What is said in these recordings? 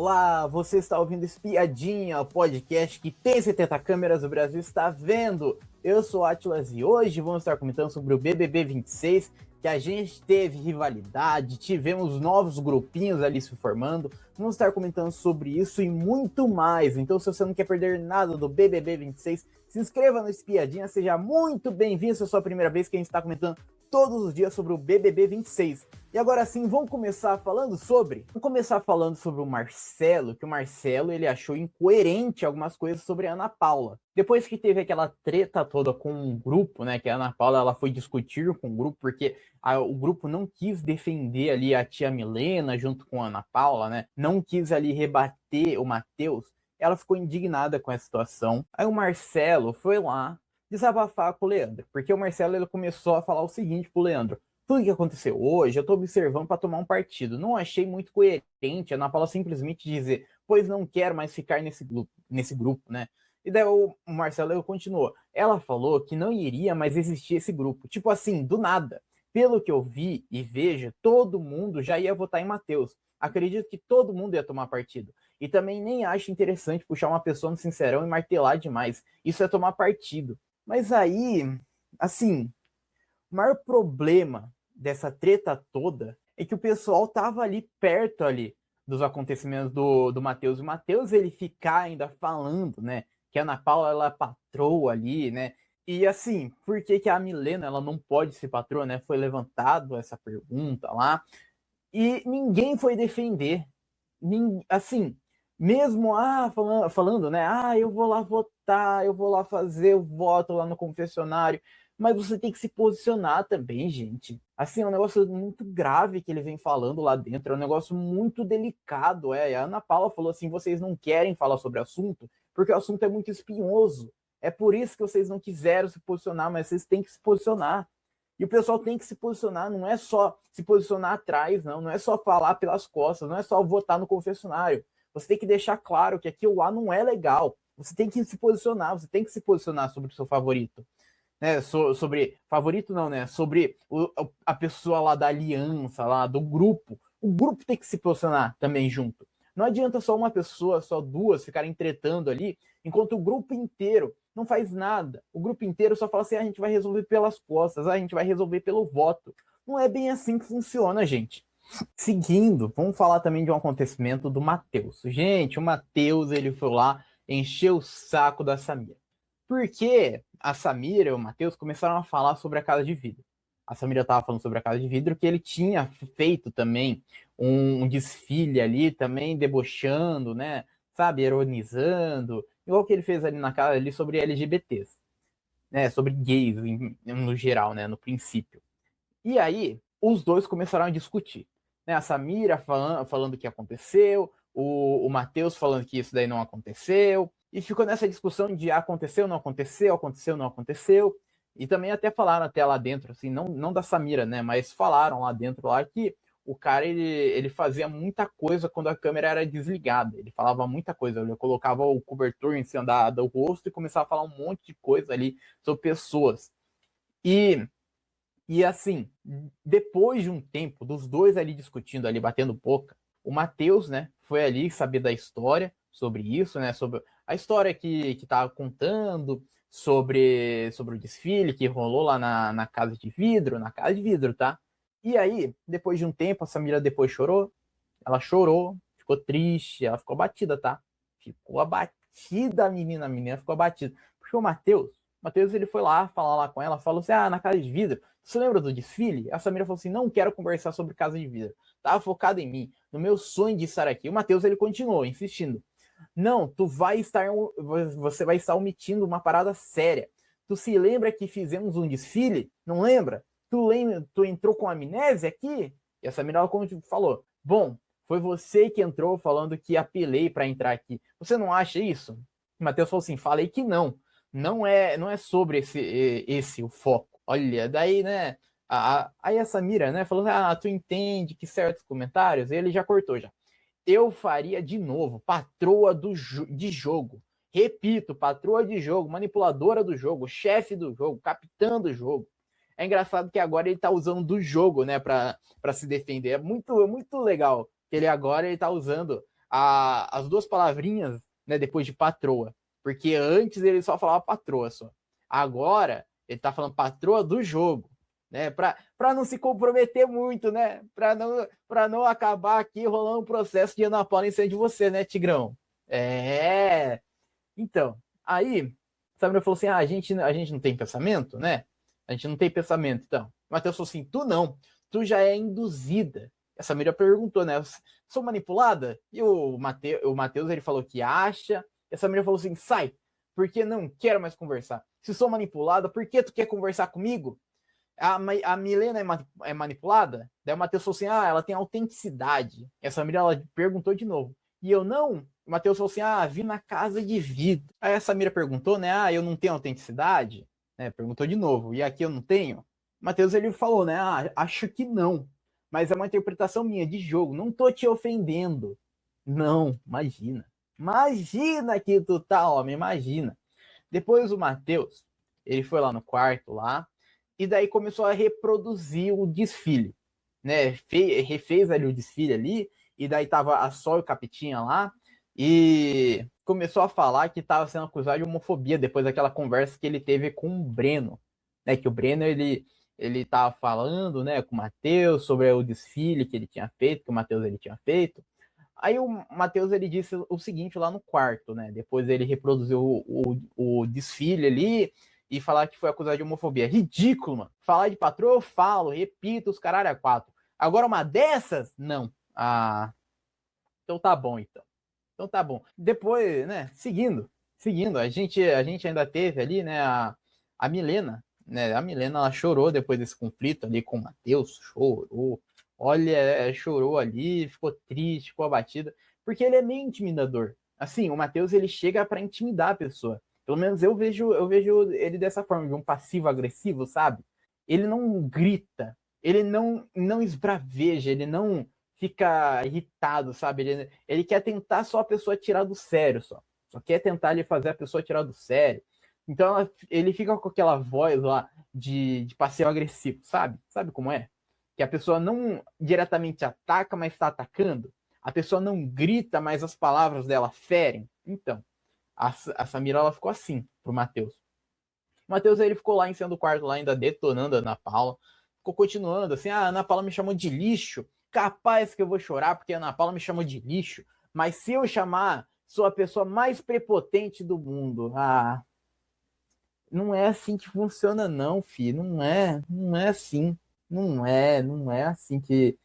Olá, você está ouvindo Espiadinha, o podcast que tem 70 câmeras, o Brasil está vendo. Eu sou o Atlas e hoje vamos estar comentando sobre o BBB 26, que a gente teve rivalidade, tivemos novos grupinhos ali se formando. Vamos estar comentando sobre isso e muito mais. Então, se você não quer perder nada do BBB 26, se inscreva no Espiadinha, seja muito bem-vindo se é a sua primeira vez que a gente está comentando todos os dias sobre o BBB 26. E agora sim, vamos começar falando sobre o Marcelo, que o Marcelo ele achou incoerente algumas coisas sobre a Ana Paula. Depois que teve aquela treta toda com um grupo, né, que a Ana Paula ela foi discutir com o grupo porque o grupo não quis defender ali a tia Milena junto com a Ana Paula, né? Não quis ali rebater o Matheus. Ela ficou indignada com a situação. Aí o Marcelo foi lá desabafar com o Leandro, porque o Marcelo ele começou a falar o seguinte pro Leandro: tudo que aconteceu hoje, eu tô observando para tomar um partido. Não achei muito coerente a Ana Paula simplesmente dizer, pois não quero mais ficar nesse grupo, né? E daí o Marcelo continuou. Ela falou que não iria mais existir esse grupo. Tipo assim, do nada. Pelo que eu vi e vejo, todo mundo já ia votar em Matheus. Acredito que todo mundo ia tomar partido. E também nem acho interessante puxar uma pessoa no Sincerão e martelar demais. Isso é tomar partido. Mas aí, assim, o maior problema dessa treta toda é que o pessoal tava ali perto ali dos acontecimentos do Matheus. E o Matheus, ele ficar ainda falando, né, que a Ana Paula, ela é patroa ali, né, e assim, por que que a Milena, ela não pode ser patroa, né, foi levantado essa pergunta lá, e ninguém foi defender, assim, mesmo, falando, né, eu vou lá votar, eu vou lá fazer o voto lá no confessionário, mas você tem que se posicionar também, gente. Assim, é um negócio muito grave que ele vem falando lá dentro, é um negócio muito delicado, E a Ana Paula falou assim, vocês não querem falar sobre o assunto, porque o assunto é muito espinhoso. É por isso que vocês não quiseram se posicionar, mas vocês têm que se posicionar. E o pessoal tem que se posicionar, não é só se posicionar atrás, não é só falar pelas costas, não é só votar no confessionário. Você tem que deixar claro que aquilo lá não é legal. Você tem que se posicionar, você tem que se posicionar sobre o seu favorito. Né, sobre favorito não, né? Sobre a pessoa lá da aliança, lá do grupo. O grupo tem que se posicionar também junto. Não adianta só uma pessoa, só duas ficarem tretando ali, enquanto o grupo inteiro não faz nada. O grupo inteiro só fala assim: a gente vai resolver pelas costas, a gente vai resolver pelo voto. Não é bem assim que funciona, gente. Seguindo, vamos falar também de um acontecimento do Matheus. Gente, o Matheus, ele foi lá, encheu o saco da Samira. Porque a Samira e o Matheus começaram a falar sobre a casa de vidro. A Samira estava falando sobre a casa de vidro, que ele tinha feito também um desfile ali, também debochando, né? Sabe, ironizando, igual que ele fez ali na casa ali sobre LGBTs, né? Sobre gays no geral, né? No princípio. E aí, os dois começaram a discutir. Né? A Samira falando o que aconteceu, o Matheus falando que isso daí não aconteceu, e ficou nessa discussão de aconteceu, não aconteceu, aconteceu, não aconteceu, e também até falaram até lá dentro, assim, não da Samira, né, mas falaram lá dentro lá que o cara, ele fazia muita coisa quando a câmera era desligada, ele falava muita coisa, ele colocava o cobertor em cima do rosto e começava a falar um monte de coisa ali sobre pessoas. E assim, depois de um tempo, dos dois ali discutindo, ali batendo boca, o Matheus, né, foi ali saber da história sobre isso, né, sobre a história que tava contando, sobre o desfile que rolou lá na casa de vidro, tá? E aí, depois de um tempo, a Samira depois chorou, ela chorou, ficou triste, ela ficou abatida, tá? Ficou abatida, a menina ficou abatida. Porque o Matheus ele foi lá falar lá com ela, falou assim: na casa de vidro, você lembra do desfile? A Samira falou assim: não quero conversar sobre casa de vidro. Tava focado em mim, no meu sonho de estar aqui. O Matheus ele continuou insistindo: não, você vai estar omitindo uma parada séria. Tu se lembra que fizemos um desfile? Não lembra? Tu entrou com amnésia aqui? E a Samira falou: bom, foi você que entrou falando que apelei para entrar aqui. Você não acha isso? O Matheus falou assim: falei que não. Não é sobre esse o foco. Olha, daí, né? Aí a Samira, né, falou: tu entende que certos comentários, ele já cortou já. Eu faria de novo, patroa de jogo. Repito, patroa de jogo, manipuladora do jogo, chefe do jogo, capitã do jogo. É engraçado que agora ele tá usando do jogo, né, pra se defender. É muito legal que ele agora ele tá usando as duas palavrinhas, né, depois de patroa. Porque antes ele só falava patroa só. Agora ele tá falando patroa do jogo, né? Para não se comprometer muito, né? Para não acabar aqui rolando um processo de Ana Paula em cima de você, né, Tigrão? É. Então, aí, Samira falou assim: a gente não tem pensamento, né? A gente não tem pensamento, então. O Matheus falou assim: tu não, tu já é induzida. A Samira perguntou, né? Sou manipulada? E o Matheus ele falou que acha. E a Samira falou assim: sai, porque não quero mais conversar. Se sou manipulada, por que tu quer conversar comigo? A Milena é manipulada? Daí o Matheus falou assim: ela tem autenticidade. E a Samira ela perguntou de novo. E eu não. O Matheus falou assim: vi na casa de vidro. Aí a Samira perguntou, né? Eu não tenho autenticidade? Né, perguntou de novo. E aqui eu não tenho? O Matheus ele falou, né? Acho que não. Mas é uma interpretação minha de jogo. Não tô te ofendendo. Não, imagina. Imagina que tu tá, homem, imagina. Depois o Matheus, ele foi lá no quarto lá, e daí começou a reproduzir o desfile, né? Refez ali o desfile ali, e daí tava a Sol e o Capetinha lá, e começou a falar que estava sendo acusado de homofobia depois daquela conversa que ele teve com o Breno, né? Que o Breno ele tava falando, né, com o Matheus sobre o desfile que ele tinha feito, que o Matheus ele tinha feito. Aí o Matheus ele disse o seguinte lá no quarto, né? Depois ele reproduziu o desfile ali e falar que foi acusado de homofobia. Ridículo, mano. Falar de patroa eu falo, repito, os caralho a quatro. Agora uma dessas? Não. Então tá bom, então. Então tá bom. Depois, né, seguindo, a gente ainda teve ali, né, a Milena, né, a Milena, ela chorou depois desse conflito ali com o Matheus, chorou, olha, chorou ali, ficou triste, ficou abatida, porque ele é meio intimidador. Assim, o Matheus, ele chega para intimidar a pessoa. Pelo menos eu vejo ele dessa forma, de um passivo-agressivo, sabe? Ele não grita, ele não esbraveja, ele não fica irritado, sabe? Ele quer tentar só a pessoa tirar do sério, só quer tentar ele fazer a pessoa tirar do sério. Então ele fica com aquela voz lá de passivo agressivo, sabe? Sabe como é? Que a pessoa não diretamente ataca, mas está atacando. A pessoa não grita, mas as palavras dela ferem. Então, a Samira ela ficou assim pro Matheus. O Matheus ele ficou lá em cima do quarto, lá ainda detonando a Ana Paula. Ficou continuando assim: a Ana Paula me chamou de lixo. Capaz que eu vou chorar porque a Ana Paula me chamou de lixo. Mas se eu chamar, sou a pessoa mais prepotente do mundo. Não é assim que funciona, não, filho. Não é assim. Não é assim que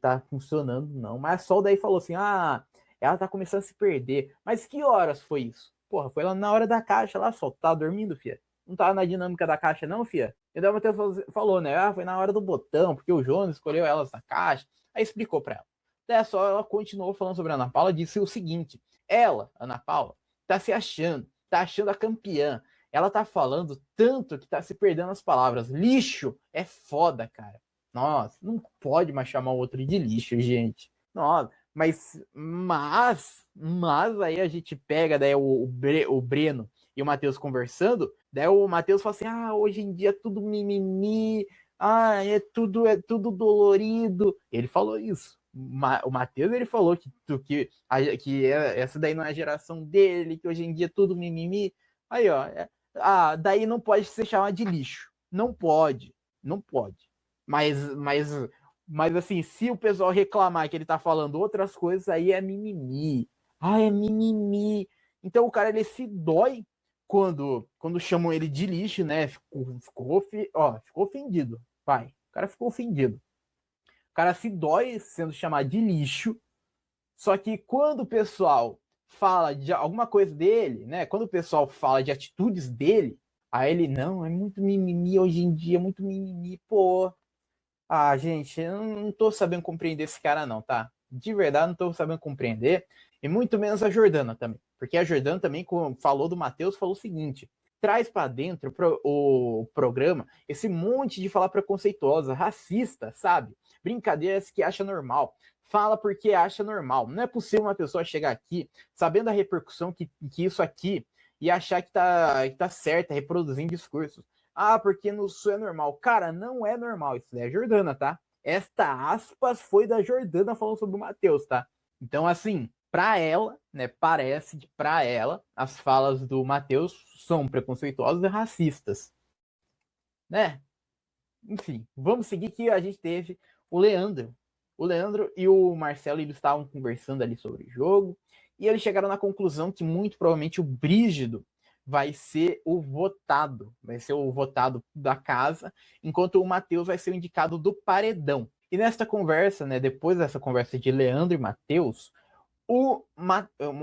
tá funcionando, não. Mas a Sol daí falou assim: ela tá começando a se perder. Mas que horas foi isso? Porra, foi lá na hora da caixa lá, Sol. Tá dormindo, filha? Não tava na dinâmica da caixa, não, filha? E daí o Matheus falou, né? Foi na hora do botão, porque o Jonas escolheu elas na caixa. Aí explicou pra ela. Daí só ela continuou falando sobre a Ana Paula, disse o seguinte: ela, Ana Paula, tá se achando, tá achando a campeã. Ela tá falando tanto que tá se perdendo as palavras. Lixo é foda, cara. Nossa, não pode mais chamar o outro de lixo, gente. Nossa, mas aí a gente pega daí o Breno e o Matheus conversando, daí o Matheus fala assim: hoje em dia é tudo mimimi, é tudo dolorido. Ele falou isso. O Matheus ele falou que essa daí não é a geração dele, que hoje em dia é tudo mimimi. Aí, ó, daí não pode ser chamado de lixo. Não pode, não pode. Mas assim, se o pessoal reclamar que ele tá falando outras coisas, aí é mimimi. É mimimi. Então o cara ele se dói quando chamam ele de lixo, né? Ficou ofendido, pai. O cara ficou ofendido. O cara se dói sendo chamado de lixo. Só que quando o pessoal fala de alguma coisa dele, né? Quando o pessoal fala de atitudes dele, aí ele não, é muito mimimi hoje em dia, muito mimimi, pô. Gente, eu não tô sabendo compreender esse cara não, tá? De verdade, não tô sabendo compreender. E muito menos a Jordana também. Porque a Jordana também, como falou do Matheus, falou o seguinte: traz para dentro o programa esse monte de falar preconceituosa, racista, sabe? Brincadeiras que acha normal. Fala porque acha normal. Não é possível uma pessoa chegar aqui, sabendo a repercussão que isso aqui, e achar que tá certa, reproduzindo discursos. Porque no Sul é normal. Cara, não é normal. Isso é a Jordana, tá? Esta aspas foi da Jordana falando sobre o Matheus, tá? Então, assim, para ela, né, parece que para ela as falas do Matheus são preconceituosas e racistas, né? Enfim, vamos seguir que a gente teve o Leandro. O Leandro e o Marcelo eles estavam conversando ali sobre o jogo e eles chegaram na conclusão que muito provavelmente o Brígido vai ser o votado da casa, enquanto o Matheus vai ser o indicado do paredão. E nesta conversa, né, depois dessa conversa de Leandro e Matheus, o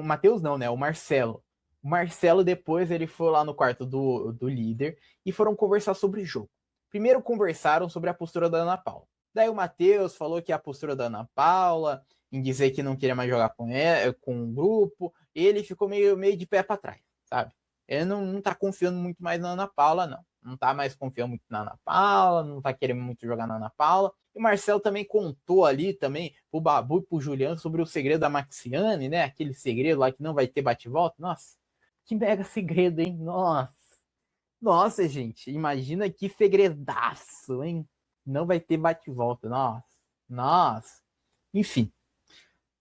Matheus não, né, o Marcelo. O Marcelo depois ele foi lá no quarto do líder e foram conversar sobre o jogo. Primeiro conversaram sobre a postura da Ana Paula. Daí o Matheus falou que a postura da Ana Paula, em dizer que não queria mais jogar com o grupo, ele ficou meio de pé para trás, sabe? Ele não tá confiando muito mais na Ana Paula, não. Não tá mais confiando muito na Ana Paula, não tá querendo muito jogar na Ana Paula. E o Marcelo também contou ali também pro Babu e pro Juliano sobre o segredo da Maxiane, né? Aquele segredo lá que não vai ter bate-volta. Nossa, que mega segredo, hein? Nossa. Nossa, gente, imagina que segredaço, hein? Não vai ter bate-volta. Nossa. Nossa. Enfim.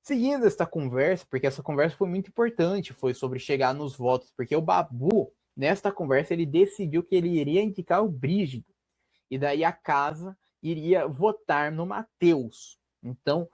Seguindo esta conversa, porque essa conversa foi muito importante, foi sobre chegar nos votos, porque o Babu, nesta conversa, ele decidiu que ele iria indicar o Brígido. E daí a casa iria votar no Matheus. Então,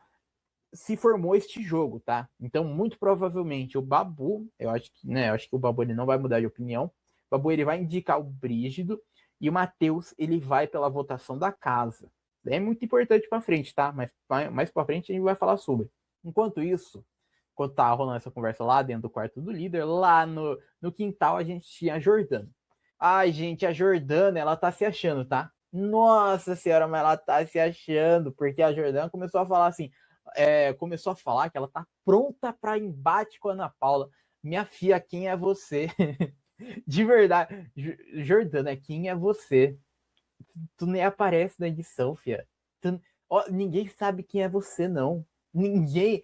se formou este jogo, tá? Então, muito provavelmente o Babu, eu acho que o Babu ele não vai mudar de opinião. O Babu ele vai indicar o Brígido e o Matheus ele vai pela votação da casa. É muito importante para frente, tá? Mas mais para frente a gente vai falar sobre. Enquanto isso, enquanto tava rolando essa conversa lá dentro do quarto do líder, lá no quintal a gente tinha a Jordana. Ai, gente, a Jordana, ela tá se achando, tá? Nossa senhora, mas ela tá se achando, porque a Jordana começou a falar assim, começou a falar que ela tá pronta para embate com a Ana Paula. Minha filha, quem é você? De verdade, Jordana, quem é você? Tu nem aparece na edição, fia. Ninguém sabe quem é você, não. Ninguém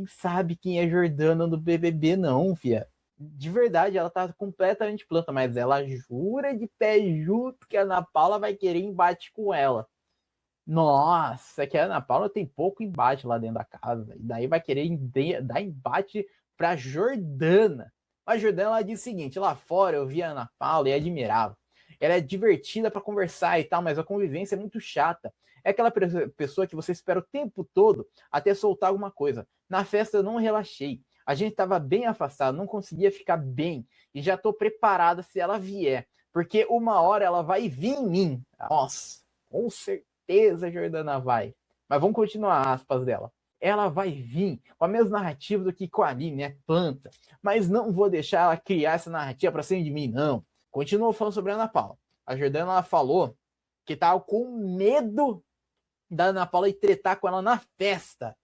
sabe quem é Jordana no BBB, não, fia. De verdade, ela tá completamente planta, mas ela jura de pé junto que a Ana Paula vai querer embate com ela. Nossa, que a Ana Paula tem pouco embate lá dentro da casa. E daí vai querer dar embate pra Jordana. A Jordana ela diz o seguinte: lá fora eu vi a Ana Paula e admirava. Ela é divertida para conversar e tal, mas a convivência é muito chata. É aquela pessoa que você espera o tempo todo até soltar alguma coisa. Na festa eu não relaxei. A gente estava bem afastado, não conseguia ficar bem. E já estou preparada se ela vier. Porque uma hora ela vai vir em mim. Nossa, com certeza a Jordana vai. Mas vamos continuar aspas dela. Ela vai vir com a mesma narrativa do que com a Aline, é planta. Mas não vou deixar ela criar essa narrativa para cima de mim, não. Continuou falando sobre a Ana Paula. A Jordana ela falou que tava com medo da Ana Paula ir tretar com ela na festa.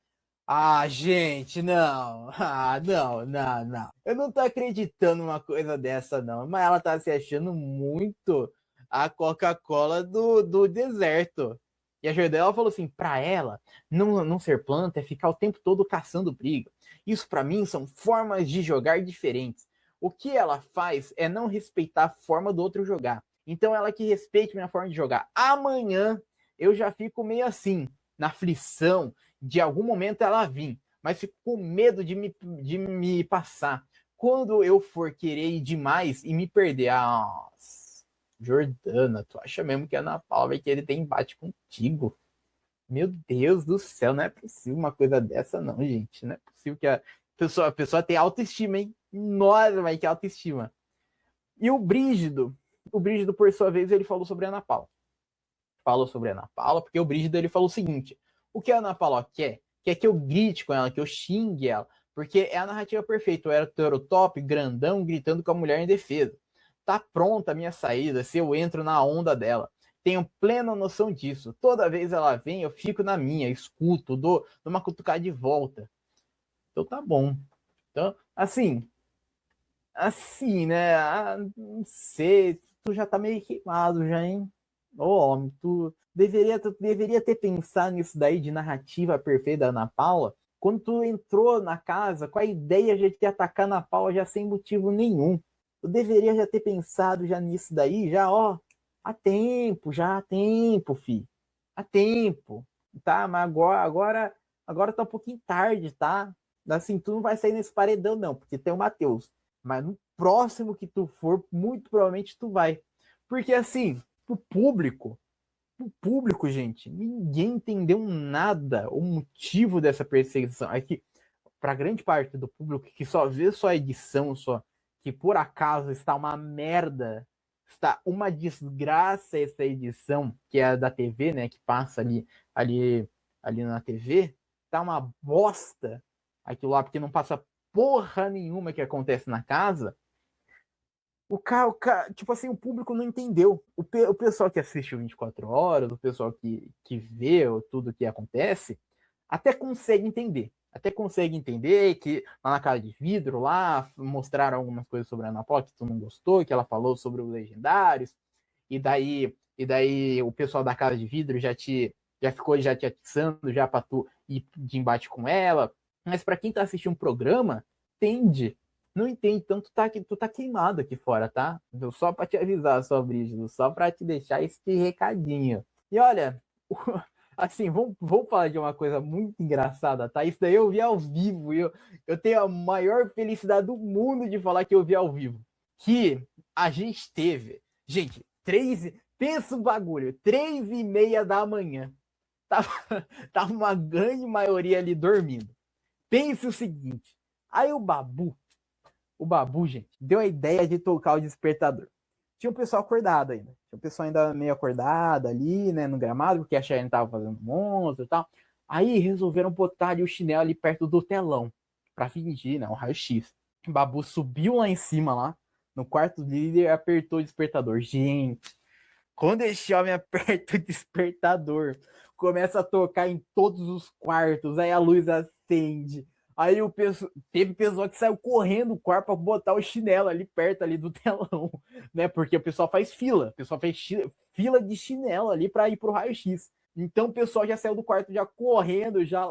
Ah, gente, não. Ah, não. Eu não tô acreditando numa coisa dessa, não. Mas ela tá se achando muito a Coca-Cola do deserto. E a Jordana falou assim, pra ela, não ser planta é ficar o tempo todo caçando briga. Isso pra mim são formas de jogar diferentes. O que ela faz é não respeitar a forma do outro jogar. Então ela que respeite minha forma de jogar. Amanhã eu já fico meio assim, na aflição, de algum momento ela vir, mas fico com medo de me passar. Quando eu for querer ir demais e me perder, Jordana, tu acha mesmo que a Ana Paula vai querer ter embate contigo? Meu Deus do céu, não é possível uma coisa dessa, não, gente. Não é possível que a pessoa tenha autoestima, hein? Nossa, vai que autoestima. E o Brígido, por sua vez, ele falou sobre a Ana Paula. Falou sobre a Ana Paula, porque o Brígido ele falou o seguinte: o que a Ana Paula quer que eu grite com ela, que eu xingue ela, porque é a narrativa perfeita. Eu era o top, grandão, gritando com a mulher em defesa. Tá pronta a minha saída se eu entro na onda dela. Tenho plena noção disso. Toda vez ela vem, eu fico na minha, escuto, dou uma cutucada de volta. Então tá bom. Então, assim, né? Não sei, tu já tá meio queimado já, hein? Ô, homem, tu deveria ter pensado nisso daí de narrativa perfeita da Ana Paula quando tu entrou na casa com a ideia de te atacar na Paula já sem motivo nenhum. Tu deveria já ter pensado já nisso daí, já, ó, há tempo, fi. Há tempo, tá? Mas agora agora tá um pouquinho tarde, tá? Assim, tu não vai sair nesse paredão, não, porque tem o Matheus. Mas no próximo que tu for, muito provavelmente tu vai. Porque assim, o público, gente, ninguém entendeu nada o motivo dessa perseguição. É que, para grande parte do público que só vê só a edição, só que por acaso está uma merda, está uma desgraça essa edição, que é a da TV, né, que passa ali, ali na TV, tá uma bosta aquilo lá, porque não passa porra nenhuma que acontece na casa. Tipo assim, o público não entendeu. O pessoal que assiste o 24 horas, o pessoal que vê tudo que acontece, até consegue entender. Até consegue entender que lá na Casa de Vidro, lá, mostraram algumas coisas sobre a Ana Paula que tu não gostou, que ela falou sobre os Legendários, e daí o pessoal da Casa de Vidro já ficou já te atiçando já pra tu ir de embate com ela. Mas para quem tá assistindo um programa, entende. Não entende, então tu tá queimado aqui fora, tá? Só pra te avisar, só, Brígido, só pra te deixar esse recadinho. E olha, assim, vamos falar de uma coisa muito engraçada, tá? Isso daí eu vi ao vivo, e eu tenho a maior felicidade do mundo de falar que eu vi ao vivo. Que a gente teve, gente, pensa o bagulho, 3:30 da manhã. Tava, tava uma grande maioria ali dormindo. Pense o seguinte, aí o Babu, gente, deu a ideia de tocar o despertador. Tinha um pessoal acordado ainda. Tinha um pessoal ainda meio acordado ali, né, no gramado, porque a Cheyenne tava fazendo monstro e tal. Aí resolveram botar ali o chinelo ali perto do telão, pra fingir, né, um raio-x. O Babu subiu lá em cima, lá, no quarto dele e apertou o despertador. Gente, quando esse homem aperta o despertador, começa a tocar em todos os quartos, aí a luz acende. Aí teve pessoa que saiu correndo o quarto para botar o chinelo ali perto ali do telão, né? Porque o pessoal faz fila, o pessoal faz fila de chinelo ali para ir pro raio-x. Então o pessoal já saiu do quarto já correndo já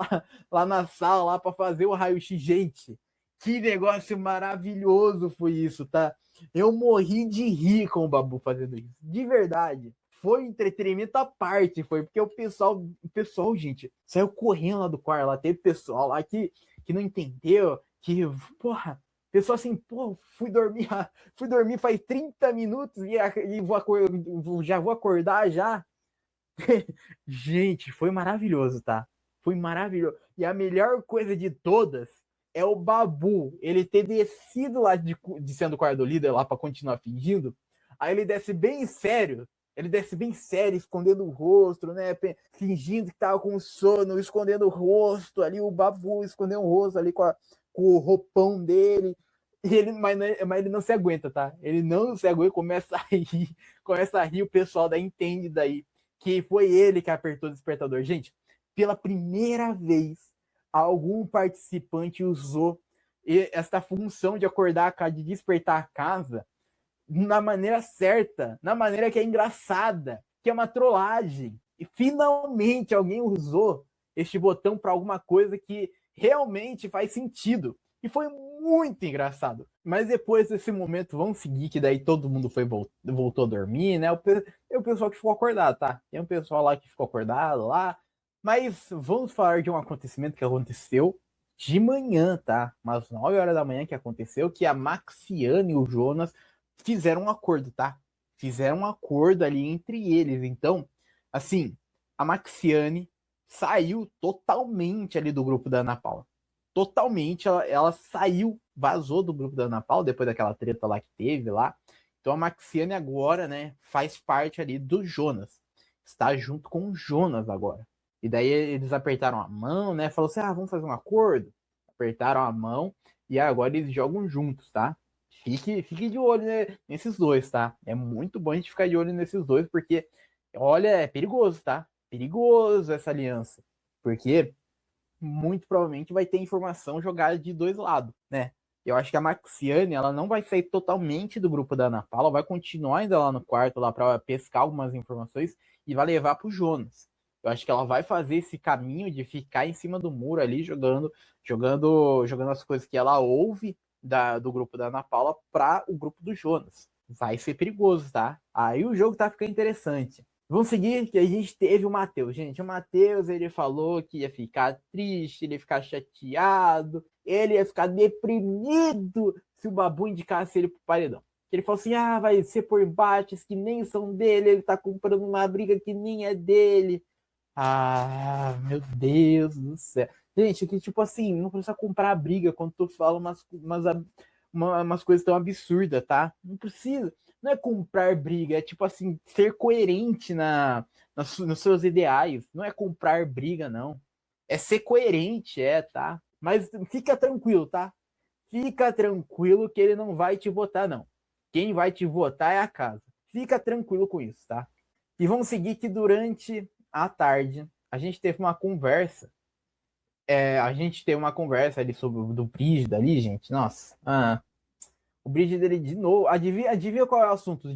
lá na sala lá para fazer o raio-x. Gente, que negócio maravilhoso foi isso, tá? Eu morri de rir com o Babu fazendo isso. De verdade. Foi entretenimento à parte, foi porque o pessoal, gente, saiu correndo lá do quarto, lá teve pessoal lá que não entendeu, que, porra, pessoal assim, pô, fui dormir faz 30 minutos já vou acordar já. Gente, foi maravilhoso, tá? Foi maravilhoso. E a melhor coisa de todas é o Babu, ele ter descido lá de sendo o quarto líder lá para continuar fingindo. Aí ele desce bem sério. Ele desce bem sério, escondendo o rosto, né? Fingindo que tava com sono, escondendo o rosto ali, o Babu escondendo o rosto ali com o roupão dele. Mas ele não se aguenta, tá? Ele não se aguenta, começa a rir, o pessoal daí entende daí que foi ele que apertou o despertador. Gente, pela primeira vez, algum participante usou esta função de acordar, de despertar a casa na maneira certa, na maneira que é engraçada, que é uma trollagem. E finalmente alguém usou este botão para alguma coisa que realmente faz sentido. E foi muito engraçado. Mas depois desse momento, vamos seguir, que daí todo mundo voltou a dormir, né? O pessoal que ficou acordado, tá? Tem um pessoal lá que ficou acordado lá. Mas vamos falar de um acontecimento que aconteceu de manhã, tá? Umas 9 horas da manhã que aconteceu, que a Maxiane e o Jonas fizeram um acordo, tá? Fizeram um acordo ali entre eles. Então, assim, a Maxiane saiu totalmente ali do grupo da Ana Paula. Totalmente, ela saiu, vazou do grupo da Ana Paula depois daquela treta lá que teve lá. Então a Maxiane agora, né, faz parte ali do Jonas. Está junto com o Jonas agora. E daí eles apertaram a mão, né? Falou assim: ah, vamos fazer um acordo. Apertaram a mão e agora eles jogam juntos, tá? Fique de olho, né, nesses dois, tá? É muito bom a gente ficar de olho nesses dois, porque, olha, é perigoso, tá? Perigoso essa aliança. Porque muito provavelmente vai ter informação jogada de dois lados, né? Eu acho que a Maxiane, ela não vai sair totalmente do grupo da Ana Paula, vai continuar ainda lá no quarto lá para pescar algumas informações e vai levar pro Jonas. Eu acho que ela vai fazer esse caminho de ficar em cima do muro ali jogando as coisas que ela ouve do grupo da Ana Paula para o grupo do Jonas. Vai ser perigoso, tá? Aí o jogo tá ficando interessante. Vamos seguir que a gente teve o Matheus. Gente, o Matheus, ele falou que ia ficar triste, ele ia ficar chateado, ele ia ficar deprimido se o Babu indicasse ele pro paredão. Ele falou assim, vai ser por embates que nem são dele, ele tá comprando uma briga que nem é dele. Meu Deus do céu. Gente, que tipo assim, não precisa comprar briga quando tu fala umas coisas tão absurdas, tá? Não precisa. Não é comprar briga, é tipo assim, ser coerente nos seus ideais. Não é comprar briga, não. É ser coerente, tá? Mas fica tranquilo, tá? Fica tranquilo que ele não vai te votar, não. Quem vai te votar é a casa. Fica tranquilo com isso, tá? E vamos seguir que durante a tarde a gente teve uma conversa. A gente teve uma conversa ali sobre o do Brígido ali, gente. Nossa. O Brígido, ele de novo. Adivinha qual é o assunto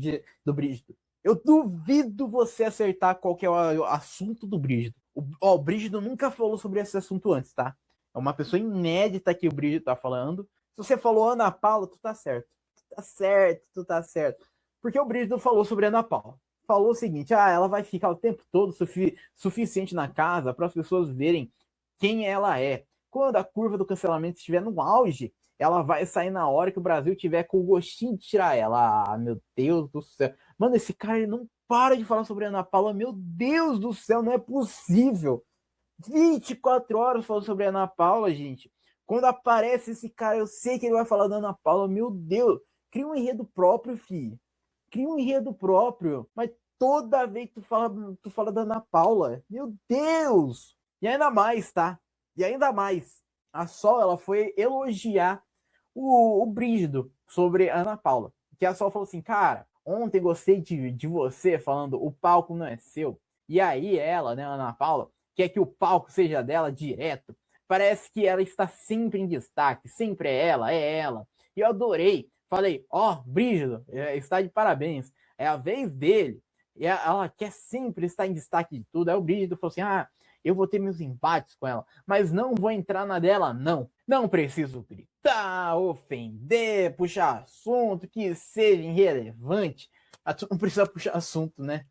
do Brígido? Eu duvido você acertar qual que é o assunto do Brígido. O Brígido nunca falou sobre esse assunto antes, tá? É uma pessoa inédita que o Brígido tá falando. Se você falou Ana Paula, tu tá certo. Tu tá certo. Porque o Brígido falou sobre Ana Paula. Falou o seguinte, ela vai ficar o tempo todo suficiente na casa para as pessoas verem quem ela é. Quando a curva do cancelamento estiver no auge, ela vai sair na hora que o Brasil tiver com o gostinho de tirar ela. Meu Deus do céu. Mano, esse cara ele não para de falar sobre a Ana Paula. Meu Deus do céu, não é possível. 24 horas falando sobre a Ana Paula, gente. Quando aparece esse cara, eu sei que ele vai falar da Ana Paula. Meu Deus. Cria um enredo próprio, filho. Cria um enredo próprio. Mas toda vez que tu fala da Ana Paula. Meu Deus. E ainda mais, tá? E ainda mais. A Sol, ela foi elogiar o Brígido sobre a Ana Paula. Que a Sol falou assim, cara, ontem gostei de você falando o palco não é seu. E aí ela, né, a Ana Paula, quer que o palco seja dela direto. Parece que ela está sempre em destaque, sempre é ela, é ela. E eu adorei. Falei, Brígido, está de parabéns. É a vez dele. E ela quer sempre estar em destaque de tudo. Aí o Brígido falou assim, eu vou ter meus embates com ela, mas não vou entrar na dela, não. Não preciso gritar, ofender, puxar assunto que seja irrelevante. Tu não precisa puxar assunto, né?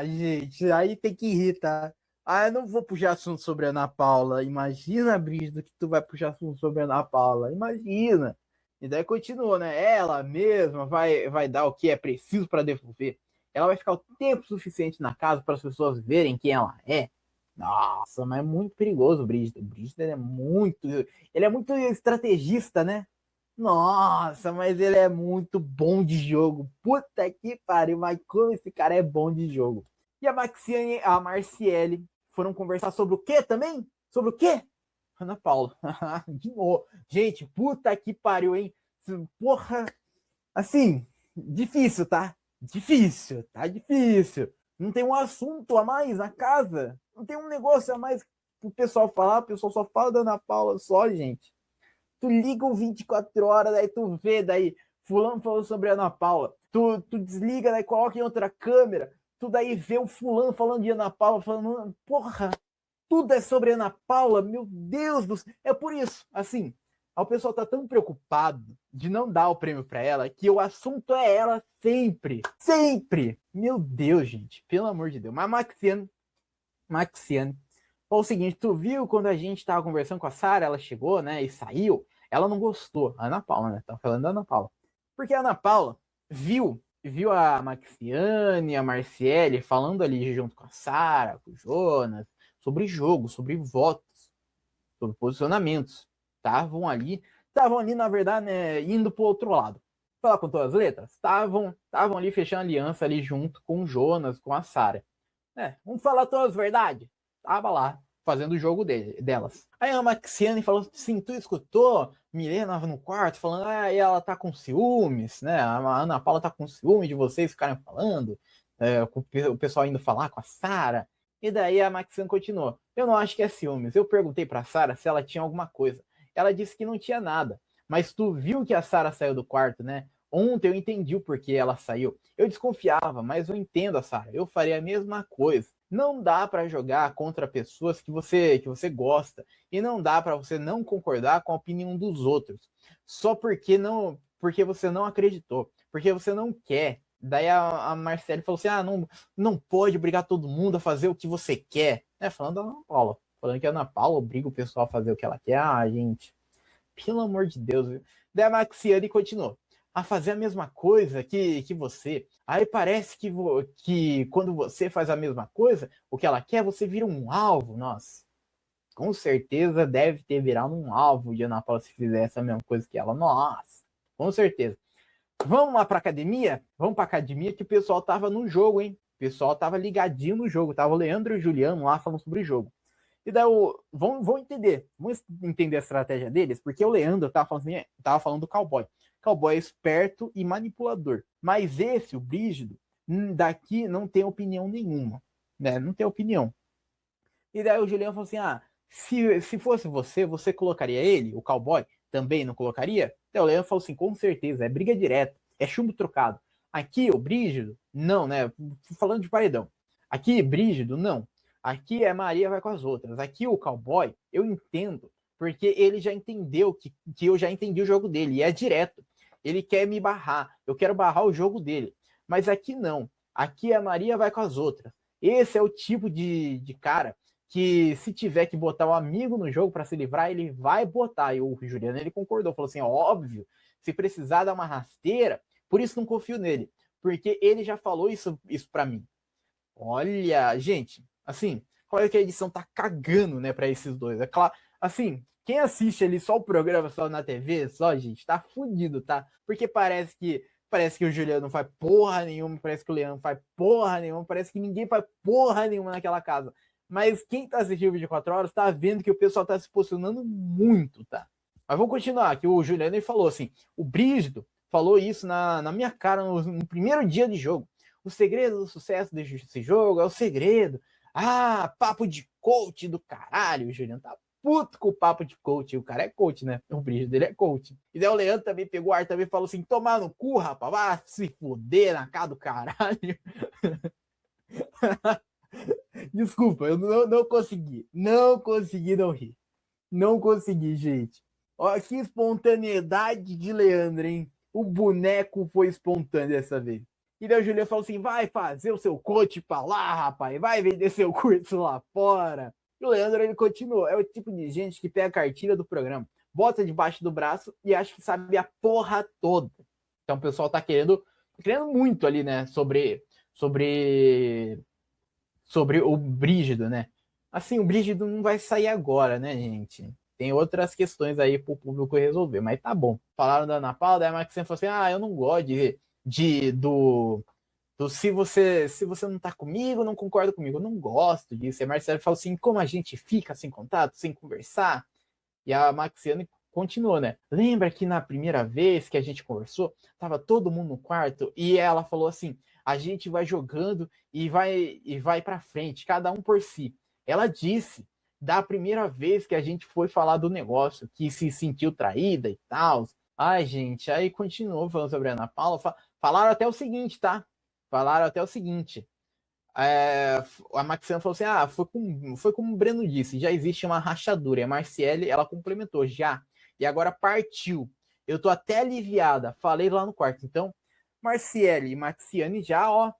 Gente, aí tem que rir, tá? Eu não vou puxar assunto sobre a Ana Paula. Imagina, Brígido, que tu vai puxar assunto sobre a Ana Paula. Imagina. E daí continua, né? Ela mesma vai dar o que é preciso para devolver. Ela vai ficar o tempo suficiente na casa para as pessoas verem quem ela é. Nossa, mas é muito perigoso o Brígido. O Brígido ele é muito estrategista, né? Nossa, mas ele é muito bom de jogo. Puta que pariu, mas como esse cara é bom de jogo. E a Maxiane e a Marciele foram conversar sobre o quê também? Sobre o quê? Ana Paula. De novo. Gente, puta que pariu, hein? Porra. Assim, difícil, tá? Difícil, tá difícil. Não tem um assunto a mais na casa. Não tem um negócio a mais pro pessoal falar. O pessoal só fala da Ana Paula só, gente. Tu liga o 24 horas, daí tu vê, daí fulano falou sobre a Ana Paula. Tu desliga, daí coloca em outra câmera. Tu daí vê o fulano falando de Ana Paula, falando, porra, tudo é sobre a Ana Paula, meu Deus do céu. É por isso, assim, o pessoal tá tão preocupado de não dar o prêmio para ela, que o assunto é ela sempre. Sempre! Meu Deus, gente, pelo amor de Deus. Mas Maxiane, foi o seguinte, tu viu quando a gente tava conversando com a Sara, ela chegou, né, e saiu, ela não gostou, a Ana Paula, né, tava falando da Ana Paula, porque a Ana Paula viu a Maxiane, a Marciele falando ali junto com a Sara, com o Jonas, sobre jogo, sobre votos, sobre posicionamentos, estavam ali, na verdade, né, indo pro outro lado. Falar com todas as letras? Estavam ali fechando aliança ali junto com o Jonas, com a Sara. Vamos falar todas as verdades? Tava lá, fazendo o jogo delas. Aí a Maxiane falou assim, tu escutou Milena no quarto falando, e ela tá com ciúmes, né? A Ana Paula tá com ciúmes de vocês ficarem falando, com o pessoal indo falar com a Sara. E daí a Maxiane continuou, eu não acho que é ciúmes. Eu perguntei pra Sara se ela tinha alguma coisa. Ela disse que não tinha nada. Mas tu viu que a Sara saiu do quarto, né? Ontem eu entendi o porquê ela saiu. Eu desconfiava, mas eu entendo a Sara. Eu faria a mesma coisa. Não dá para jogar contra pessoas que você gosta e não dá para você não concordar com a opinião dos outros só porque você não acreditou, porque você não quer Daí a Marcele falou assim, não pode obrigar todo mundo a fazer o que você quer. Falando da Ana Paula. Falando que a Ana Paula obriga o pessoal a fazer o que ela quer. Gente, pelo amor de Deus. Viu? Daí a Maxiane continuou a fazer a mesma coisa que você. Aí parece que quando você faz a mesma coisa, o que ela quer, você vira um alvo. Nossa, com certeza deve ter virado um alvo de Ana Paula se fizesse a mesma coisa que ela. Nossa, com certeza. Vamos lá pra academia? Vamos pra academia que o pessoal tava no jogo, hein? O pessoal tava ligadinho no jogo. Tava o Leandro e o Juliano lá falando sobre o jogo. E daí, vamos entender a estratégia deles, porque o Leandro tava falando do cowboy. Cowboy é esperto e manipulador. Mas esse, o Brígido, daqui não tem opinião nenhuma. Né? Não tem opinião. E daí o Juliano falou assim, se fosse você colocaria ele, o cowboy, também não colocaria? Daí o Leandro falou assim, com certeza, é briga direta, é chumbo trocado. Aqui, o Brígido, não, né? Falando de paredão. Aqui, Brígido, não. Aqui é Maria vai com as outras. Aqui o cowboy, eu entendo, porque ele já entendeu que eu já entendi o jogo dele, e é direto. Ele quer me barrar, eu quero barrar o jogo dele. Mas aqui não. Aqui a Maria vai com as outras. Esse é o tipo de cara que se tiver que botar um amigo no jogo para se livrar, ele vai botar. E o Juliano, ele concordou, falou assim, óbvio, se precisar dar uma rasteira, por isso não confio nele, porque ele já falou isso para mim. Olha, gente, assim, olha que a edição tá cagando, né, para esses dois. É claro, assim, quem assiste ali só o programa, só na TV, só, gente, tá fudido, tá? Porque parece que o Juliano não faz porra nenhuma, parece que o Leandro faz porra nenhuma, parece que ninguém faz porra nenhuma naquela casa. Mas quem tá assistindo o 24 horas tá vendo que o pessoal tá se posicionando muito, tá? Mas vamos continuar, que o Juliano ele falou assim, o Brígido falou isso na minha cara no primeiro dia de jogo. O segredo do sucesso desse jogo é o segredo. Papo de coach do caralho. O Juliano tá puto com o papo de coach. O cara é coach, né? O Brígido dele é coach. E daí o Leandro também pegou o ar também e falou assim, tomar no cu, rapaz. Vai se fuder na cara do caralho. Desculpa, eu não consegui. Não consegui não rir. Não consegui, gente. Ó, que espontaneidade de Leandro, hein? O boneco foi espontâneo dessa vez. E daí o Juliano falou assim, vai fazer o seu coach pra lá, rapaz. Vai vender seu curso lá fora. E o Leandro, ele continuou. É o tipo de gente que pega a cartilha do programa, bota debaixo do braço e acha que sabe a porra toda. Então o pessoal tá querendo muito ali, né? Sobre o Brígido, né? Assim, o Brígido não vai sair agora, né, gente? Tem outras questões aí pro público resolver, mas tá bom. Falaram da Ana Paula, daí a Maxine falou assim, eu não gosto do se você não tá comigo, não concorda comigo, eu não gosto disso. E a Marcela falou assim, como a gente fica sem contato, sem conversar? E a Maxiane continuou, né? Lembra que na primeira vez que a gente conversou, tava todo mundo no quarto e ela falou assim, a gente vai jogando e vai para frente, cada um por si. Ela disse da primeira vez que a gente foi falar do negócio, que se sentiu traída e tal. Ai, gente, aí continuou falando sobre a Ana Paula, falaram até o seguinte, tá? Falaram até o seguinte, a Maxiana falou assim, foi como o Breno disse, já existe uma rachadura, e a Marciele, ela complementou, já, e agora partiu, eu tô até aliviada, falei lá no quarto, então, Marciele e Maxiane já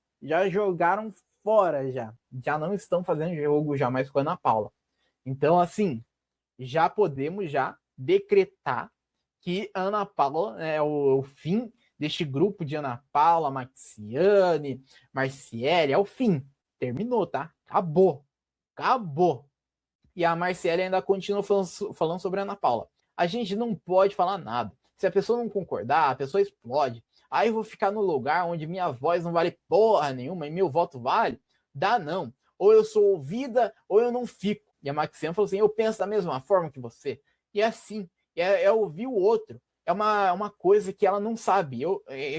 jogaram fora, já não estão fazendo jogo já mais com a Ana Paula, então, assim, já podemos já decretar que a Ana Paula é o fim deste grupo de Ana Paula, Maxiane, Marciele, é o fim. Terminou, tá? Acabou. E a Marciele ainda continua falando sobre a Ana Paula. A gente não pode falar nada. Se a pessoa não concordar, a pessoa explode. Aí eu vou ficar no lugar onde minha voz não vale porra nenhuma e meu voto vale? Dá não. Ou eu sou ouvida ou eu não fico. E a Maxiane falou assim, eu penso da mesma forma que você. E é assim, é ouvir o outro. É uma coisa que ela não sabe,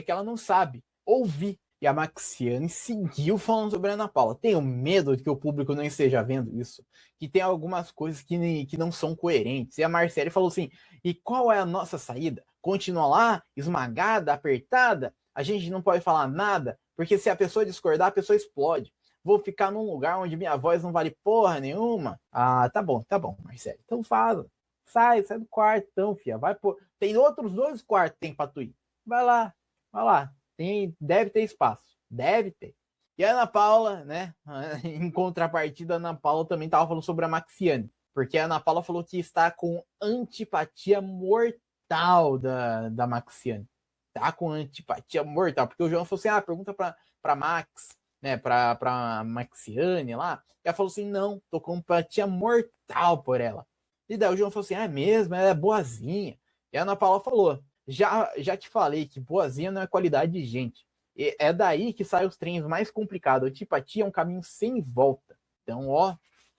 que ela não sabe ouvir. E a Maxiane seguiu falando sobre a Ana Paula. Tenho medo de que o público não esteja vendo isso, que tem algumas coisas que não são coerentes. E a Marcele falou assim, e qual é a nossa saída? Continuar lá, esmagada, apertada? A gente não pode falar nada, porque se a pessoa discordar, a pessoa explode. Vou ficar num lugar onde minha voz não vale porra nenhuma? Tá bom, Marcele. Então fala. Sai do quarto, então, fia. Vai pôr. Tem outros 2 quartos que tem pra tu ir. Vai lá. Deve ter espaço. Deve ter. E a Ana Paula, né? Em contrapartida, a Ana Paula também estava falando sobre a Maxiane. Porque a Ana Paula falou que está com antipatia mortal da Maxiane. Tá com antipatia mortal. Porque o João falou assim: pergunta pra Max, né? Pra Maxiane lá. E ela falou assim: não, tô com antipatia mortal por ela. E daí o João falou assim: é mesmo, ela é boazinha. E a Ana Paula falou: já te falei que boazinha não é qualidade de gente. E é daí que saem os trens mais complicados. A antipatia é um caminho sem volta. Então, ó,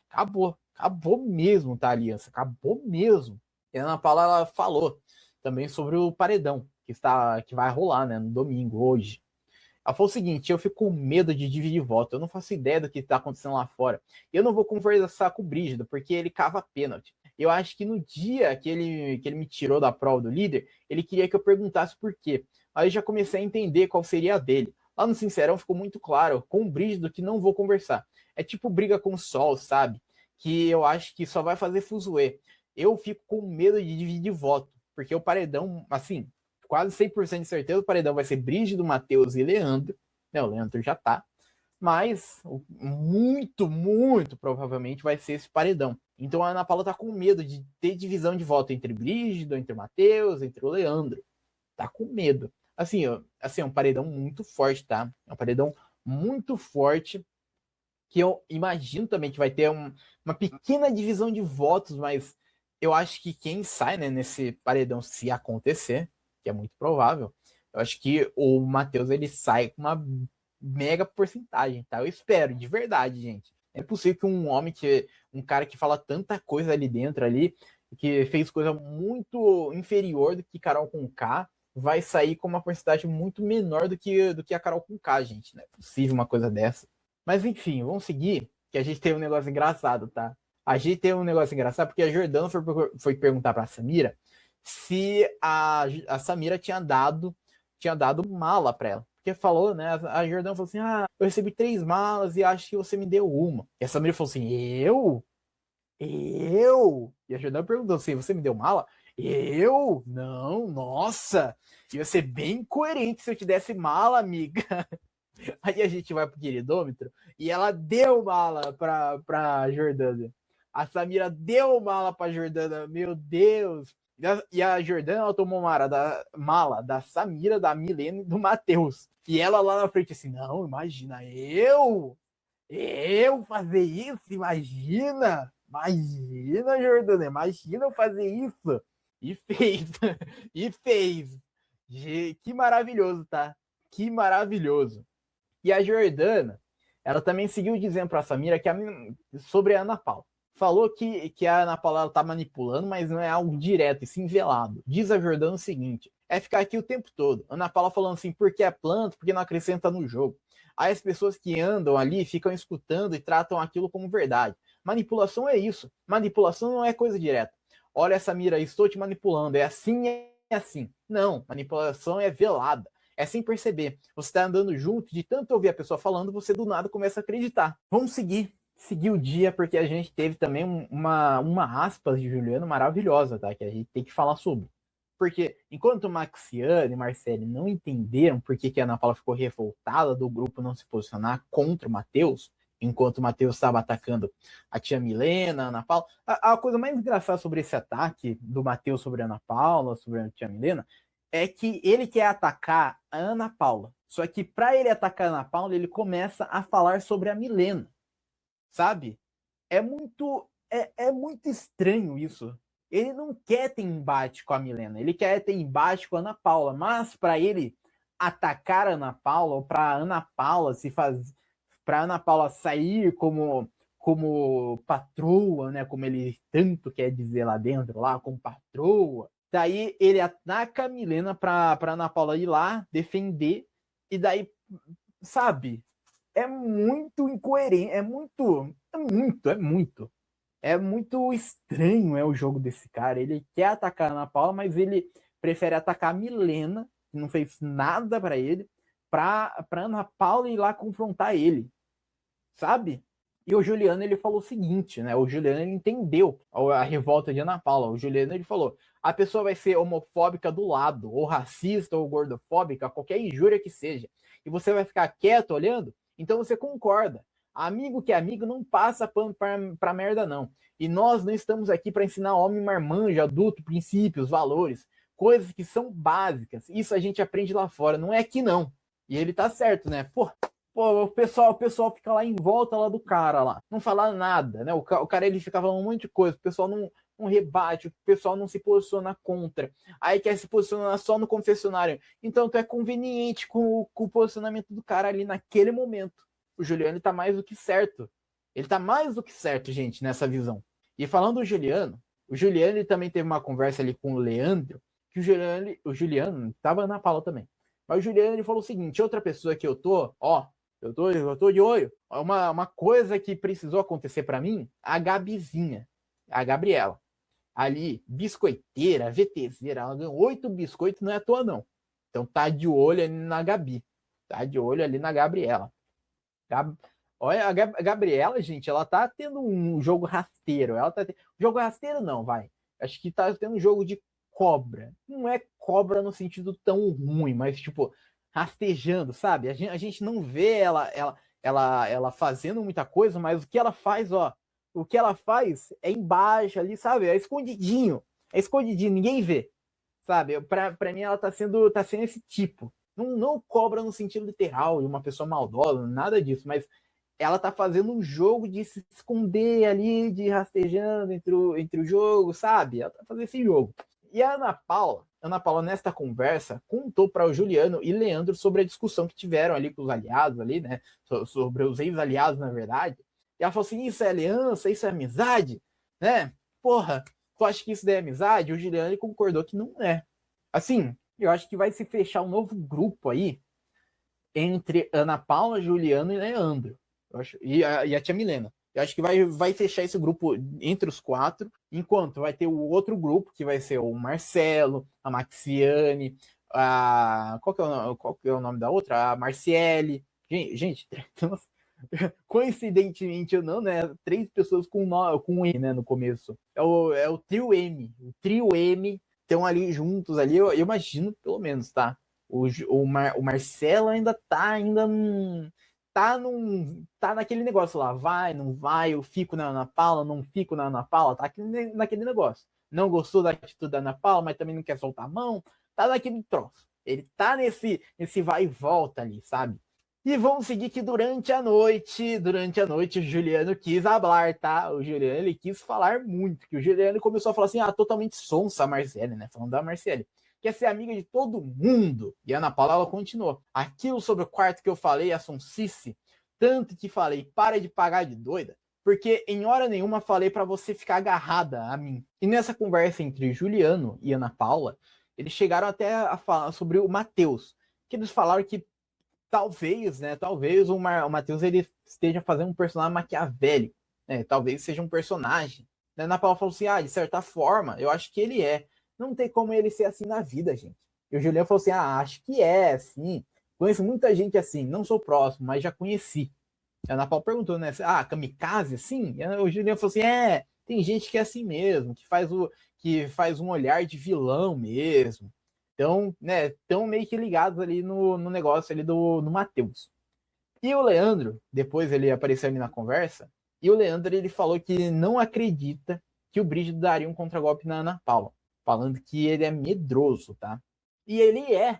acabou. Acabou mesmo, tá, Aliança? Acabou mesmo. E a Ana Paula ela falou também sobre o paredão que vai rolar, né, no domingo, hoje. Ela falou o seguinte: eu fico com medo de dividir voto. Eu não faço ideia do que tá acontecendo lá fora. Eu não vou conversar com o Brígido, porque ele cava pênalti. Eu acho que no dia que ele me tirou da prova do líder, ele queria que eu perguntasse por quê. Aí eu já comecei a entender qual seria a dele. Lá no Sincerão ficou muito claro, com o Brígido, que não vou conversar. É tipo briga com o sol, sabe? Que eu acho que só vai fazer fuzuê. Eu fico com medo de dividir voto, porque o paredão, assim, quase 100% de certeza, o paredão vai ser Brígido, Matheus e Leandro. Né, o Leandro já tá. Mas muito, muito provavelmente vai ser esse paredão. Então a Ana Paula tá com medo de ter divisão de voto entre Brígido, entre o Matheus, entre o Leandro. Tá com medo. Assim, é um paredão muito forte, tá? É um paredão muito forte, que eu imagino também que vai ter uma pequena divisão de votos, mas eu acho que quem sai, né, nesse paredão, se acontecer, que é muito provável, eu acho que o Matheus ele sai com uma mega porcentagem, tá? Eu espero, de verdade, gente. É possível que um cara que fala tanta coisa ali dentro, ali, que fez coisa muito inferior do que Carol com K, vai sair com uma porcentagem muito menor do que a Carol com K, gente. Não é possível uma coisa dessa. Mas enfim, vamos seguir, que a gente tem um negócio engraçado, tá? A gente tem um negócio engraçado porque a Jordana foi perguntar pra Samira se a Samira tinha dado mala pra ela. Porque falou, né? A Jordana falou assim: eu recebi 3 malas e acho que você me deu uma. E a Samira falou assim: eu? Eu? E a Jordana perguntou assim: você me deu mala? Eu? Não, nossa! Ia ser bem coerente se eu te desse mala, amiga. Aí a gente vai pro queridômetro e ela deu mala pra Jordana. A Samira deu mala pra Jordana, meu Deus. E a Jordana ela tomou mala da Samira, da Milena e do Matheus. E ela lá na frente assim, não, imagina, eu fazer isso, imagina, Jordana, imagina eu fazer isso. E fez, e fez. Que maravilhoso, tá? Que maravilhoso. E a Jordana, ela também seguiu dizendo para a Samira sobre a Ana Paula. Falou que a Ana Paula ela tá manipulando, mas não é algo direto e sim velado. Diz a Jordana o seguinte: é ficar aqui o tempo todo. Ana Paula falando assim, porque é planta, porque não acrescenta no jogo. Aí as pessoas que andam ali ficam escutando e tratam aquilo como verdade. Manipulação é isso. Manipulação não é coisa direta. Olha, Samira, estou te manipulando. É assim, é assim. Não, manipulação é velada. É sem perceber. Você está andando junto, de tanto ouvir a pessoa falando, você do nada começa a acreditar. Vamos seguir o dia, porque a gente teve também uma aspas de Juliano maravilhosa, tá? Que a gente tem que falar sobre. Porque enquanto Maxiane e Marcele não entenderam por que a Ana Paula ficou revoltada do grupo não se posicionar contra o Matheus, enquanto o Matheus estava atacando a tia Milena, a Ana Paula. A coisa mais engraçada sobre esse ataque do Matheus sobre a Ana Paula, sobre a tia Milena, é que ele quer atacar a Ana Paula. Só que para ele atacar a Ana Paula, ele começa a falar sobre a Milena. Sabe? É muito estranho isso. Ele não quer ter embate com a Milena, ele quer ter embate com a Ana Paula, mas para ele atacar a Ana Paula, ou para Ana Paula para Ana Paula sair como patroa, né, como ele tanto quer dizer lá dentro, lá como patroa. Daí ele ataca a Milena para Ana Paula ir lá defender, e daí, sabe, é muito incoerente, é muito estranho o jogo desse cara. Ele quer atacar a Ana Paula, mas ele prefere atacar a Milena, que não fez nada para ele, pra Ana Paula ir lá confrontar ele, sabe? E o Juliano, ele falou o seguinte, né? O Juliano, ele entendeu a revolta de Ana Paula. O Juliano, ele falou, a pessoa vai ser homofóbica do lado, ou racista, ou gordofóbica, qualquer injúria que seja. E você vai ficar quieto olhando? Então você concorda. Amigo que é amigo não passa pano pra merda, não. E nós não estamos aqui para ensinar homem marmanjo, adulto, princípios, valores, coisas que são básicas. Isso a gente aprende lá fora, não é aqui não. E ele tá certo, né? Pô, o pessoal fica lá em volta lá do cara lá, não fala nada, né? O cara ele fica falando um monte de coisa, o pessoal não rebate, o pessoal não se posiciona contra. Aí quer se posicionar só no confessionário. Então tu é conveniente com o posicionamento do cara ali naquele momento. O Juliano tá mais do que certo. Ele tá mais do que certo, gente, nessa visão. E falando do Juliano, o Juliano ele também teve uma conversa ali com o Leandro, que o Juliano tava na Paula também. Mas o Juliano ele falou o seguinte: outra pessoa que eu tô de olho. Uma coisa que precisou acontecer para mim, a Gabizinha, a Gabriela. Ali, biscoiteira, VTZera, ela ganhou 8 biscoitos, não é à toa, não. Então tá de olho ali na Gabi. Tá de olho ali na Gabriela. Olha, a Gabriela, gente, ela tá tendo um jogo rasteiro. Jogo rasteiro não, vai. Acho que tá tendo um jogo de cobra. Não é cobra no sentido tão ruim, mas tipo, rastejando, sabe? A gente não vê ela fazendo muita coisa, mas o que ela faz, ó, o que ela faz é embaixo ali, sabe? É escondidinho, ninguém vê, sabe? Pra mim ela tá sendo esse tipo. Não cobra no sentido literal de uma pessoa maldosa, nada disso, mas ela tá fazendo um jogo de se esconder ali, de rastejando entre o jogo, sabe? Ela tá fazendo esse jogo. E a Ana Paula, nesta conversa, contou para o Juliano e Leandro sobre a discussão que tiveram ali com os aliados ali, né? Sobre os ex-aliados, na verdade. E ela falou assim, isso é aliança, isso é amizade, né? Porra, tu acha que isso daí é amizade? O Juliano concordou que não é. Assim, eu acho que vai se fechar um novo grupo aí entre Ana Paula, Juliano e Leandro. Eu acho, e a tia Milena. Eu acho que vai fechar esse grupo entre os 4, enquanto vai ter o outro grupo, que vai ser o Marcelo, a Maxiane, qual que é o nome da outra? A Marciele. Gente, coincidentemente ou não, né? 3 pessoas com E, né, no começo. É o trio M. O trio M estão ali juntos ali, eu imagino, pelo menos, tá? O Marcelo ainda tá naquele negócio lá, vai, não vai, eu fico na Ana Paula, não fico na Ana Paula, tá naquele negócio. Não gostou da atitude da Ana Paula, mas também não quer soltar a mão, tá naquele troço. Ele tá nesse vai e volta ali, sabe? E vamos seguir que durante a noite, o Juliano quis hablar, tá? O Juliano, ele quis falar muito, que o Juliano começou a falar assim, totalmente sonsa a Marcele, né? Falando da Marcele. Quer ser amiga de todo mundo. E a Ana Paula, ela continuou. Aquilo sobre o quarto que eu falei, a sonsice, tanto que falei, para de pagar de doida, porque em hora nenhuma falei para você ficar agarrada a mim. E nessa conversa entre Juliano e Ana Paula, eles chegaram até a falar sobre o Matheus, que eles falaram que talvez o Matheus ele esteja fazendo um personagem maquiavélico, né? Talvez seja um personagem. A Ana Paula falou assim, de certa forma, eu acho que ele é. Não tem como ele ser assim na vida, gente. E o Juliano falou assim, acho que é, sim. Conheço muita gente assim, não sou próximo, mas já conheci. A Ana Paula perguntou, né? Kamikaze, sim? E o Juliano falou assim, tem gente que é assim mesmo, que faz um olhar de vilão mesmo. Então, né, estão meio que ligados ali no negócio ali do Matheus. E o Leandro, depois ele apareceu ali na conversa, e o Leandro ele falou que não acredita que o Brígido daria um contragolpe na Ana Paula, falando que ele é medroso, tá? E ele é.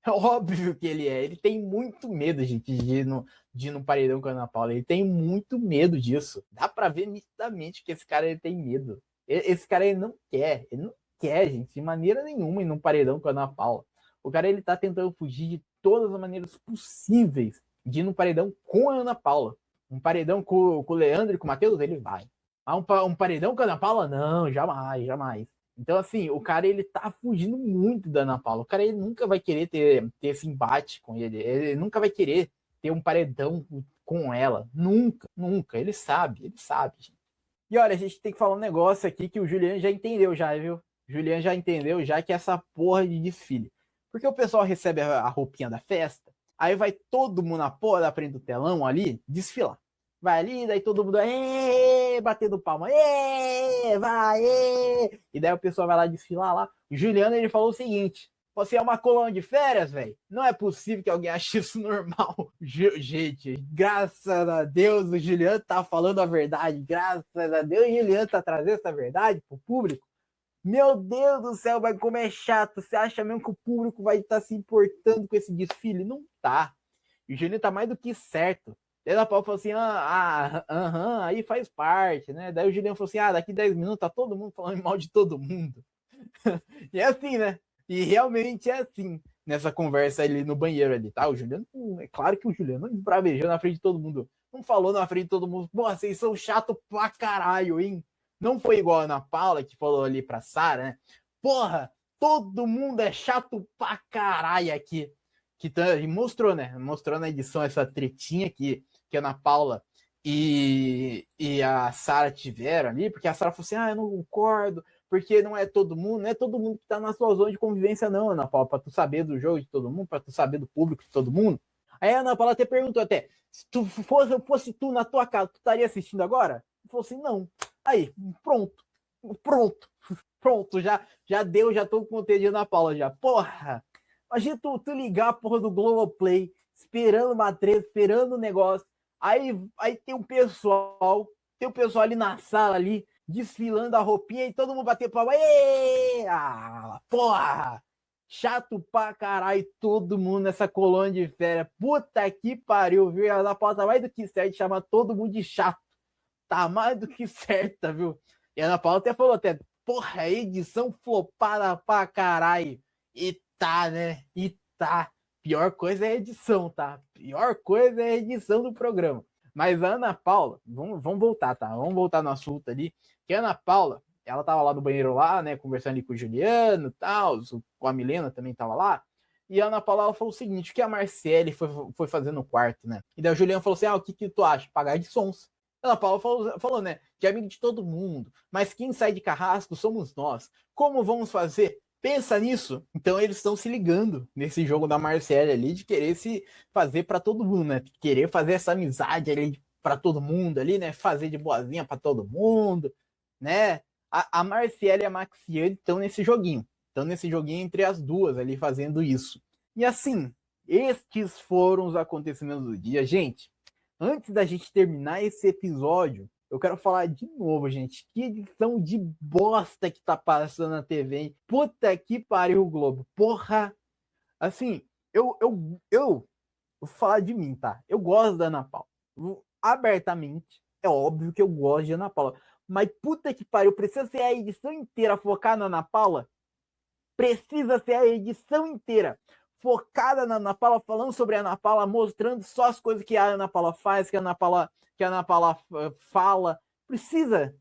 Óbvio que ele é. Ele tem muito medo, gente, de ir no paredão com a Ana Paula. Ele tem muito medo disso. Dá pra ver nitidamente que esse cara ele tem medo. Esse cara ele não quer. Ele não quer, gente, de maneira nenhuma ir num paredão com a Ana Paula. O cara ele tá tentando fugir de todas as maneiras possíveis de ir no paredão com a Ana Paula. Um paredão com o Leandro e com o Matheus, ele vai. Um paredão com a Ana Paula? Não, jamais, jamais. Então, assim, o cara, ele tá fugindo muito da Ana Paula. O cara, ele nunca vai querer ter esse embate com ele. Ele nunca vai querer ter um paredão com ela. Nunca, nunca. Ele sabe, gente. E olha, a gente tem que falar um negócio aqui que o Juliano já entendeu já, viu? O Juliano já entendeu já que é essa porra de desfile. Porque o pessoal recebe a roupinha da festa, aí vai todo mundo na porra da frente do telão ali desfilar. vai ali, daí todo mundo batendo palma, vai, e daí o pessoal vai lá desfilar lá. O Juliano, ele falou o seguinte: você é uma colônia de férias, velho? Não é possível que alguém ache isso normal. Gente, graças a Deus o Juliano tá falando a verdade. Graças a Deus o Juliano tá trazendo essa verdade pro público. Meu Deus do céu, mas como é chato. Você acha mesmo que o público vai estar se importando com esse desfile? Não tá. E o Juliano tá mais do que certo. Daí a Paula falou assim, aí faz parte, né? Daí o Juliano falou assim, daqui 10 minutos tá todo mundo falando mal de todo mundo. E é assim, né? E realmente é assim, nessa conversa ali no banheiro ali, tá? O Juliano, é claro que o Juliano não bravejou na frente de todo mundo. Não falou na frente de todo mundo, pô, vocês são chato pra caralho, hein? Não foi igual a Ana Paula, que falou ali pra Sara, né? Porra, todo mundo é chato pra caralho aqui. E mostrou, né? Mostrou na edição essa tretinha que a Ana Paula e a Sara tiveram ali, porque a Sara falou assim, eu não concordo, porque não é todo mundo que tá na sua zona de convivência, não, Ana Paula, pra tu saber do jogo de todo mundo, pra tu saber do público de todo mundo. Aí a Ana Paula até perguntou até, se tu fosse tu na tua casa, tu estaria assistindo agora? Ele falou assim, não. Aí, pronto, já deu, já tô com conteúdo de Ana Paula já. Porra, imagina tu ligar a porra do Globoplay, esperando uma treta, esperando o negócio, aí tem um pessoal ali na sala ali, desfilando a roupinha e todo mundo bater palma. Porra! Chato pra caralho, todo mundo nessa colônia de férias. Puta que pariu, viu? A Ana Paula tá mais do que certo de chamar todo mundo de chato. Tá mais do que certa, viu? E a Ana Paula até falou porra, edição flopada pra caralho. E tá, né? E tá. Pior coisa é a edição, tá? Pior coisa é a edição do programa. Mas a Ana Paula, vamos voltar, tá? Vamos voltar no assunto ali. Que a Ana Paula, ela tava lá no banheiro lá, né? Conversando ali com o Juliano e tal. Com a Milena também tava lá. E a Ana Paula falou o seguinte: o que a Marcele foi fazer no quarto, né? E daí o Juliano falou assim: o que tu acha? Pagar de sons. A Ana Paula falou, né? Que é amigo de todo mundo. Mas quem sai de carrasco somos nós. Como vamos fazer? Pensa nisso. Então eles estão se ligando nesse jogo da Marcele ali de querer se fazer para todo mundo, né? Querer fazer essa amizade ali para todo mundo ali, né? Fazer de boazinha para todo mundo, né? A Marcele e a Maxiane estão nesse joguinho. Estão nesse joguinho entre as duas ali fazendo isso. E assim, estes foram os acontecimentos do dia. Gente, antes da gente terminar esse episódio, eu quero falar de novo, gente. Que edição de bosta que tá passando na TV, hein? Puta que pariu, Globo. Porra. Assim, eu vou falar de mim, tá? Eu gosto da Ana Paula. Abertamente, é óbvio que eu gosto de Ana Paula. Mas puta que pariu, precisa ser a edição inteira focada na Ana Paula? Precisa ser a edição inteira focada na Ana Paula, falando sobre a Ana Paula, mostrando só as coisas que a Ana Paula faz, que a Ana Paula fala. Precisa?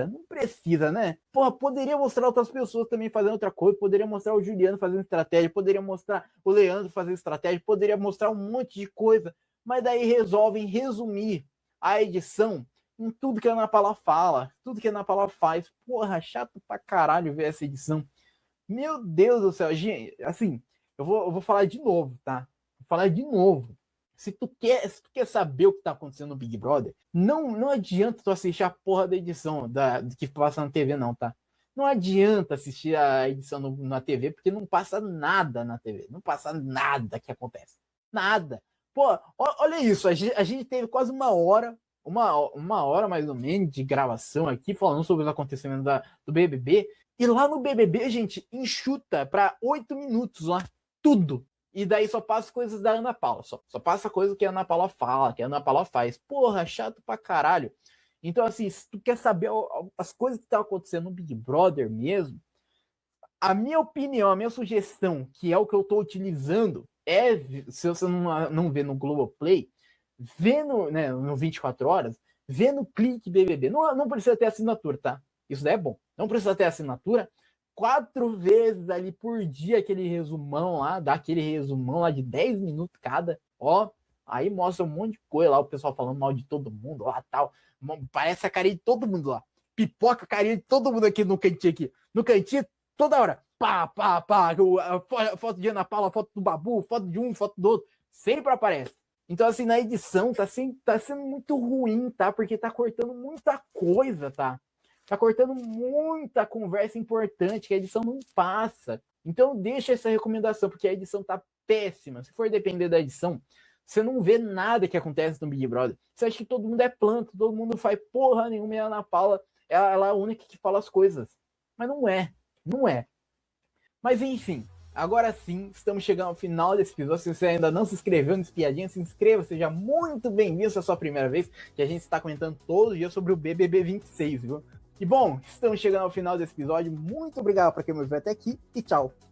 Não precisa, né? Porra, poderia mostrar outras pessoas também fazendo outra coisa, poderia mostrar o Juliano fazendo estratégia, poderia mostrar o Leandro fazendo estratégia, poderia mostrar um monte de coisa, mas daí resolvem resumir a edição em tudo que a Ana Paula fala, tudo que a Ana Paula faz. Porra, chato pra caralho ver essa edição. Meu Deus do céu, gente, assim, eu vou falar de novo, tá? Vou falar de novo. Se tu quer saber o que tá acontecendo no Big Brother, não adianta tu assistir a porra da edição do que passa na TV, não, tá? Não adianta assistir a edição na TV, porque não passa nada na TV. Não passa nada que acontece. Nada. Pô, olha isso, a gente teve quase uma hora mais ou menos de gravação aqui, falando sobre os acontecimentos do BBB. E lá no BBB, gente, enxuta pra 8 minutos lá. Tudo. E daí só passa coisas da Ana Paula. Só passa coisa que a Ana Paula fala, que a Ana Paula faz. Porra, chato pra caralho. Então, assim, se tu quer saber as coisas que estão acontecendo no Big Brother mesmo, a minha opinião, a minha sugestão, que é o que eu tô utilizando, é, se você não vê no Globoplay, vê no 24 horas, vê no Clique BBB. Não precisa ter assinatura, tá? Isso daí é bom. Não precisa ter assinatura. 4 vezes ali por dia aquele resumão lá, dá aquele resumão lá de 10 minutos cada, ó, aí mostra um monte de coisa lá, o pessoal falando mal de todo mundo lá, tal, parece a carinha de todo mundo lá, pipoca a carinha de todo mundo aqui, no cantinho, toda hora, pá, foto de Ana Paula, foto do Babu, foto de um, foto do outro, sempre aparece, Então, assim, na edição tá sendo muito ruim, tá? Porque tá cortando muita coisa, tá? Tá cortando muita conversa importante que a edição não passa. Então, deixa essa recomendação, porque a edição tá péssima. Se for depender da edição, você não vê nada que acontece no Big Brother. Você acha que todo mundo é planta, todo mundo faz porra nenhuma e a Ana Paula ela é a única que fala as coisas. Mas não é, não é. Mas enfim, agora sim, estamos chegando ao final desse episódio. Se você ainda não se inscreveu no Espiadinha, se inscreva, seja muito bem-vindo se é a sua primeira vez, que a gente está comentando todo dia sobre o BBB 26, viu? E bom, estamos chegando ao final desse episódio. Muito obrigado para quem me viu até aqui e tchau.